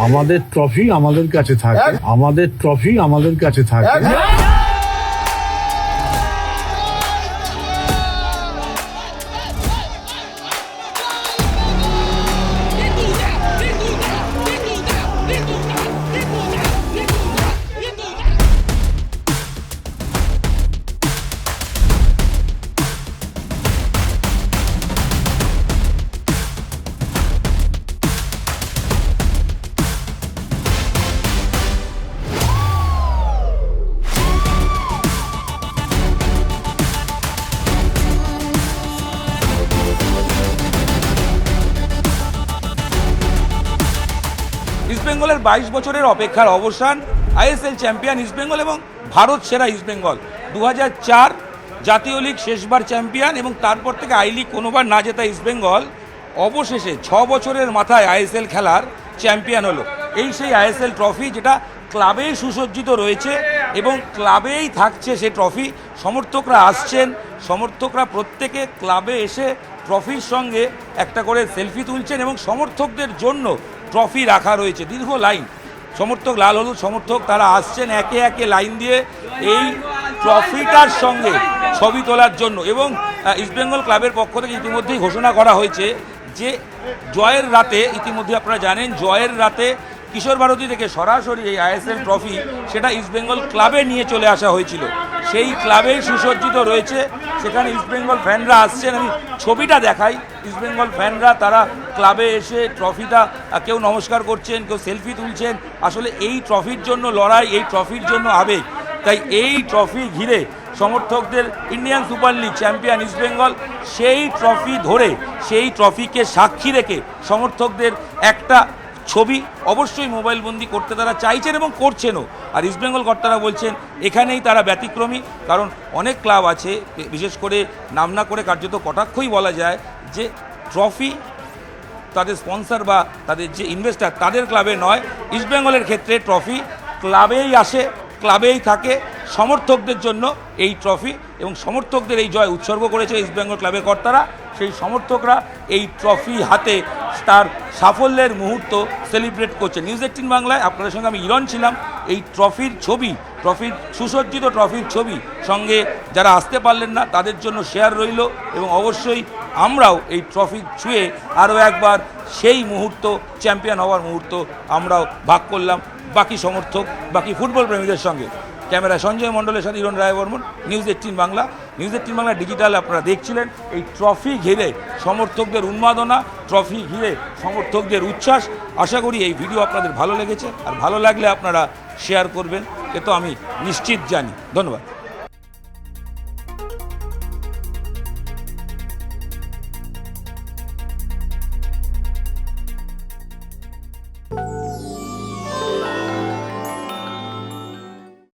আমাদের ট্রফি আমাদের কাছে থাকে, আমাদের ট্রফি আমাদের কাছে থাকে। ইস্টবেঙ্গলের 22 বছরের অপেক্ষার অবসান। আইএসএল চ্যাম্পিয়ন ইস্টবেঙ্গল এবং ভারত সেরা ইস্টবেঙ্গল। 2004 জাতীয় লিগ শেষবার চ্যাম্পিয়ন এবং তারপর থেকে আই লিগ কোনোবার না জেতা ইস্টবেঙ্গল অবশেষে 6 বছরের মাথায় আইএসএল খেলার চ্যাম্পিয়ন হলো। এই সেই আইএসএল ট্রফি যেটা ক্লাবেই সুসজ্জিত রয়েছে এবং ক্লাবেই থাকছে সে ট্রফি। সমর্থকরা আসছেন, সমর্থকরা প্রত্যেকে ক্লাবে এসে ট্রফির সঙ্গে একটা করে সেলফি তুলছেন এবং সমর্থকদের জন্য ট্রফি রাখা রয়েছে। দীর্ঘ লাইন সমর্থক, লাল হলুদ সমর্থক, তারা আসছেন একে একে লাইন দিয়ে এই ট্রফিটার সঙ্গে ছবি তোলার জন্য। এবং ইস্টবেঙ্গল ক্লাবের পক্ষ থেকে ইতিমধ্যেই ঘোষণা করা হয়েছে যে জয়ের রাতে, ইতিমধ্যে আপনারা জানেন, জয়ের রাতে কিশোর ভারতী থেকে সরাসরি এই আইএসএল ট্রফি সেটা ইস্টবেঙ্গল ক্লাবে নিয়ে চলে আসা হয়েছিল। সেই ক্লাবেই সুসজ্জিত রয়েছে, সেখানে ইস্টবেঙ্গল ফ্যানরা আসছেন। আমি ছবিটা দেখাই, ইস্টবেঙ্গল ফ্যানরা তারা ক্লাবে এসে ট্রফিটা কেউ নমস্কার করছেন, কেউ সেলফি তুলছেন। আসলে এই ট্রফির জন্য লড়াই, এই ট্রফির জন্য আবেগ। তাই এই ট্রফি ঘিরে সমর্থকদের Indian super league champion East Bengal সেই ট্রফি ধরে, সেই ট্রফিকে সাক্ষী রেখে সমর্থকদের একটা ছবি অবশ্যই মোবাইল বন্দি করতে তারা চাইছেন এবং করছেনও। আর ইস্টবেঙ্গল কর্তারা বলছেন এখানেই তারা ব্যতিক্রমী, কারণ অনেক ক্লাব আছে, বিশেষ করে নাম না করে কার্যত কটাক্ষই বলা যায় যে ট্রফি তাদের স্পন্সর বা তাদের যে ইনভেস্টার তাদের ক্লাবে নয়। ইস্টবেঙ্গলের ক্ষেত্রে ট্রফি ক্লাবেই আসে, ক্লাবেই থাকে, সমর্থকদের জন্য এই ট্রফি এবং সমর্থকদের এই জয় উৎসর্গ করেছে ইস্টবেঙ্গল ক্লাবের কর্তারা। সেই সমর্থকরা এই ট্রফি হাতে তার সাফল্যের মুহূর্ত সেলিব্রেট করছে। নিউজ 18 বাংলায় আপনাদের সঙ্গে আমি ইরন ছিলাম। এই ট্রফির ছবি, ট্রফির সুসজ্জিত ট্রফির ছবি সঙ্গে যারা আসতে পারলেন না তাদের জন্য শেয়ার রইল এবং অবশ্যই আমরাও এই ট্রফি ছুঁয়ে আরও একবার সেই মুহূর্ত, চ্যাম্পিয়ন হওয়ার মুহূর্ত আমরাও ভাগ করলাম বাকি সমর্থক, বাকি ফুটবল প্রেমীদের সঙ্গে। ক্যামেরা সঞ্জয় মণ্ডলের সাথে Iran Roybarman, news 18 Bangla. News 18 Bangla digital আপনারা দেখছিলেন। এই ট্রফি ঘিরে সমর্থকদের উন্মাদনা, ট্রফি ঘিরে সমর্থকদের উচ্ছ্বাস। আশা করি এই ভিডিও আপনাদের ভালো লেগেছে, আর ভালো লাগলে আপনারা শেয়ার করবেন, এ তো আমি নিশ্চিত জানি। ধন্যবাদ।